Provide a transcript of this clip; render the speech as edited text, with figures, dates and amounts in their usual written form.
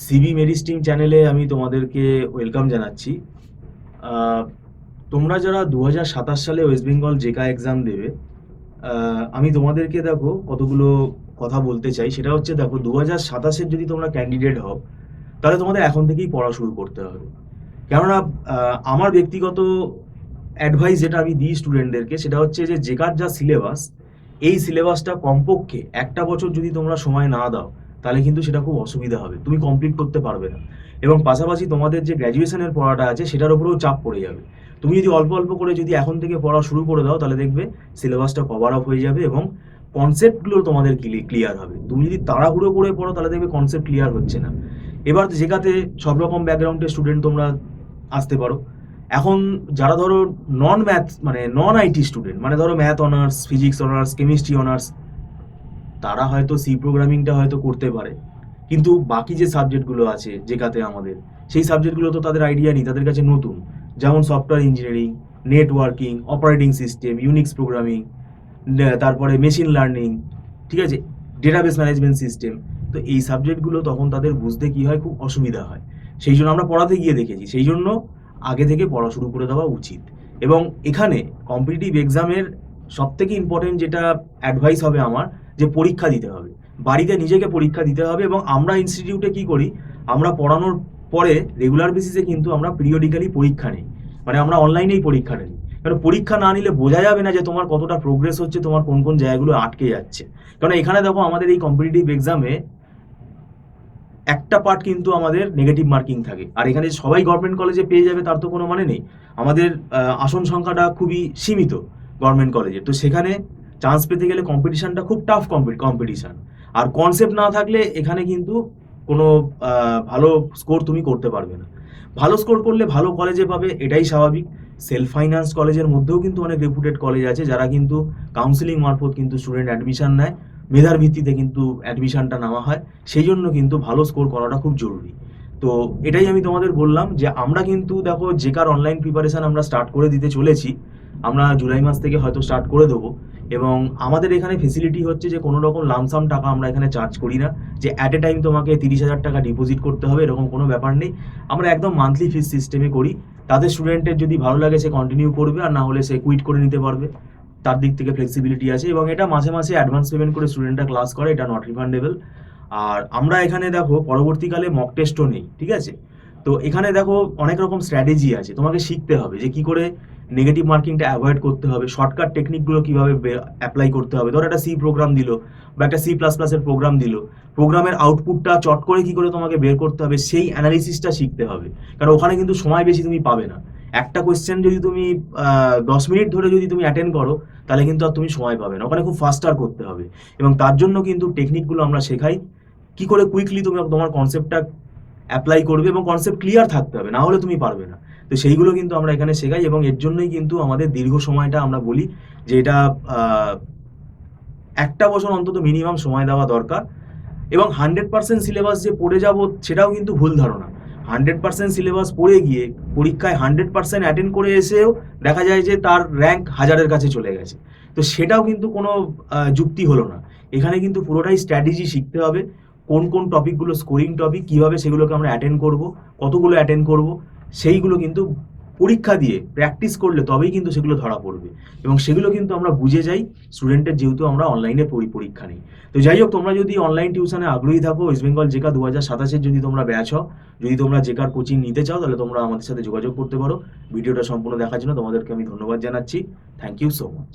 CB মেরিস্টিম চ্যানেলে আমি তোমাদেরকে ওয়েলকাম জানাচ্ছি। আহ, তোমরা যারা 2027 সালে ওয়েস্ট বেঙ্গল জেকা এক্সাম দেবে, আমি তোমাদেরকে দেখো কতগুলো কথা বলতে চাই। সেটা হচ্ছে, দেখো 2027-এর যদি তোমরা ক্যান্ডিডেট হও, তাহলে তোমাদের এখন থেকেই পড়া শুরু করতে হবে। কেননা আমার ব্যক্তিগত অ্যাডভাইস যেটা আমি দিই স্টুডেন্টদেরকে, সেটা হচ্ছে যে জেকার যা সিলেবাস, এই সিলেবাসটা কমপক্ষে একটা বছর যদি তোমরা সময় না দাও, তাহলে কিন্তু সেটা খুব অসুবিধা হবে, তুমি কমপ্লিট করতে পারবে না। এবং পাশাপাশি তোমাদের যে গ্র্যাজুয়েশনের পড়াটা আছে সেটার উপরেও চাপ পড়ে যাবে। তুমি যদি অল্প অল্প করে যদি এখন থেকে পড়া শুরু করে দাও, তাহলে দেখবে সিলেবাসটা কভার আপ হয়ে যাবে এবং কনসেপ্টগুলো তোমাদের ক্লিয়ার হবে। তুমি যদি তাড়াহুড়ো করে পড়ো, তাহলে দেখবে কনসেপ্ট ক্লিয়ার হচ্ছে না। এবার যেখানে সব রকম ব্যাকগ্রাউন্ডের স্টুডেন্ট তোমরা আসতে পারো। এখন যারা ধরো নন ম্যাথ মানে নন আইটি স্টুডেন্ট, মানে ধরো math honours, physics honours, chemistry honours, তারা হয়তো সি প্রোগ্রামিংটা হয়তো করতে পারে, কিন্তু বাকি যে সাবজেক্টগুলো আছে যেটাতে আমাদের, সেই সাবজেক্টগুলো তো তাদের আইডিয়া নেই, তাদের কাছে নতুন। যেমন software engineering, networking, operating system, Unix programming, তারপরে মেশিন লার্নিং, ঠিক আছে, ডেটাবেস ম্যানেজমেন্ট সিস্টেম। তো এই সাবজেক্টগুলো তখন তাদের বুঝতে কি হয়, খুব অসুবিধা হয়। সেই জন্য আমরা পড়াতে গিয়ে দেখেছি, সেই জন্য আগে থেকে পড়া শুরু করে দেওয়া উচিত। এবং এখানে কম্পিটিটিভ এক্সামের সব থেকে ইম্পর্টেন্ট যেটা অ্যাডভাইস হবে আমার, যে পরীক্ষা দিতে হবে। বাড়িতে নিজেকে পরীক্ষা দিতে হবে। এবং আমরা ইনস্টিটিউটে কি করি, আমরা পড়ানোর পরে রেগুলার বেসিসে কিন্তু আমরা পিরিয়ডিক্যালি পরীক্ষা নিই, মানে আমরা অনলাইনেই পরীক্ষা নিই। কারণ পরীক্ষা না নিলে বোঝা যাবে না যে তোমার কতটা প্রোগ্রেস হচ্ছে, তোমার কোন কোন জায়গাগুলো আটকে যাচ্ছে। কারণ এখানে দেখো, আমাদের এই কম্পিটিটিভ এক্সামে একটা পার্ট কিন্তু আমাদের নেগেটিভ মার্কিং থাকে। আর এখানে সবাই গভর্নমেন্ট কলেজে পেয়ে যাবে তার তো কোনো মানে নেই। আমাদের আসন সংখ্যাটা খুবই সীমিত গভর্নমেন্ট কলেজে। তো সেখানে চান্স পেতে গেলে কম্পিটিশনটা খুব টাফ কম্পিটিশন। আর কনসেপ্ট না থাকলে এখানে কিন্তু কোনো ভালো স্কোর তুমি করতে পারবে না। ভালো স্কোর করলে ভালো কলেজে পাবে, এটাই স্বাভাবিক। সেলফ ফাইন্যান্স কলেজের মধ্যেও কিন্তু অনেক রেপুটেড কলেজ আছে, যারা কিন্তু কাউন্সিলিং মারফত কিন্তু স্টুডেন্ট অ্যাডমিশন নেয়, মেধার ভিত্তিতে কিন্তু অ্যাডমিশনটা নেওয়া হয়। সেই জন্য কিন্তু ভালো স্কোর করাটা খুব জরুরি। তো এটাই আমি তোমাদের বললাম, যে আমরা কিন্তু দেখো জেকার অনলাইন প্রিপারেশন আমরা স্টার্ট করে দিতে চলেছি। আমরা জুলাই মাস থেকে হয়তো স্টার্ট করে দেবো। এবং আমাদের এখানে ফেসিলিটি হচ্ছে যে কোনো রকম লামসাম টাকা আমরা এখানে চার্জ করি না, যে অ্যাট এ টাইম তোমাকে 30,000 টাকা ডিপোজিট করতে হবে, এরকম কোনো ব্যাপার নেই। আমরা একদম মান্থলি ফিস সিস্টেমে করি। তাদের স্টুডেন্টের যদি ভালো লাগে সে কন্টিনিউ করবে, আর না হলে সে কুইট করে নিতে পারবে। তার দিক থেকে ফ্লেক্সিবিলিটি আছে। এবং এটা মাসে মাসে অ্যাডভান্স পেমেন্ট করে স্টুডেন্টরা ক্লাস করে, এটা নট রিফান্ডেবল। আর আমরা এখানে দেখো পরবর্তীকালে মক টেস্টও নেই, ঠিক আছে। তো এখানে দেখো অনেক রকম স্ট্র্যাটেজি আছে, তোমাকে শিখতে হবে যে কি করে নেগেটিভ মার্কিংটা অ্যাভয়েড করতে হবে, শর্টকাট টেকনিকগুলো কিভাবে অ্যাপ্লাই করতে হবে। ধরো একটা সি প্রোগ্রাম দিল বা একটা C++-এর প্রোগ্রাম দিল, প্রোগ্রামের আউটপুটটা চট করে কি করে তোমাকে বের করতে হবে, সেই অ্যানালিসিসটা শিখতে হবে। কারণ ওখানে কিন্তু সময় বেশি তুমি পাবে না। একটা কোয়েশ্চেন যদি তুমি 10 মিনিট ধরে যদি তুমি অ্যাটেন্ড করো, তাহলে কিন্তু আর তুমি সময় পাবে না, ওখানে খুব ফাস্টার করতে হবে। এবং তার জন্য কিন্তু টেকনিকগুলো আমরা শেখাই, কি করে কুইকলি তুমি তোমার কনসেপ্টটা অ্যাপ্লাই করবে, এবং কনসেপ্ট ক্লিয়ার থাকতে হবে, না হলে তুমি পারবে না। তো সেইগুলো কিন্তু আমরা এখানে শেখাই। এবং এর জন্যই কিন্তু আমাদের দীর্ঘ সময়টা আমরা বলি যে এটা একটা বছর অন্তত মিনিমাম সময় দেওয়া দরকার। এবং 100% সিলেবাস যে পড়ে যাব, সেটাও কিন্তু ভুল ধারণা। 100% সিলেবাস পড়ে গিয়ে পরীক্ষায় 100% অ্যাটেন্ড করে এসেও দেখা যায় যে তার র্যাঙ্ক 1000-এর কাছে চলে গেছে। তো সেটাও কিন্তু কোনো যুক্তি হলো না। এখানে কিন্তু পুরোটাই স্ট্র্যাটেজি শিখতে হবে, কোন কোন টপিকগুলো স্কোরিং টপিক, কীভাবে সেগুলোকে আমরা অ্যাটেন্ড করব, কতগুলো অ্যাটেন্ড করব, সেইগুলো কিন্তু পরীক্ষা দিয়ে প্র্যাকটিস করলে তবেই কিন্তু সেগুলো ধরা পড়বে। এবং সেগুলো কিন্তু আমরা বুঝে যাই স্টুডেন্টের, যেহেতু আমরা অনলাইনে পরীক্ষা নিই। তো যাই হোক, তোমরা যদি অনলাইন টিউশনে আগ্রহী থাকো, ওয়েস্ট বেঙ্গল জেকা 2027-এর যদি তোমরা ব্যাচ হও, যদি তোমরা জেকার কোচিং নিতে চাও, তাহলে তোমরা আমাদের সাথে যোগাযোগ করতে পারো। ভিডিওটা সম্পূর্ণ দেখার জন্য তোমাদেরকে আমি ধন্যবাদ জানাচ্ছি। Thank you so much.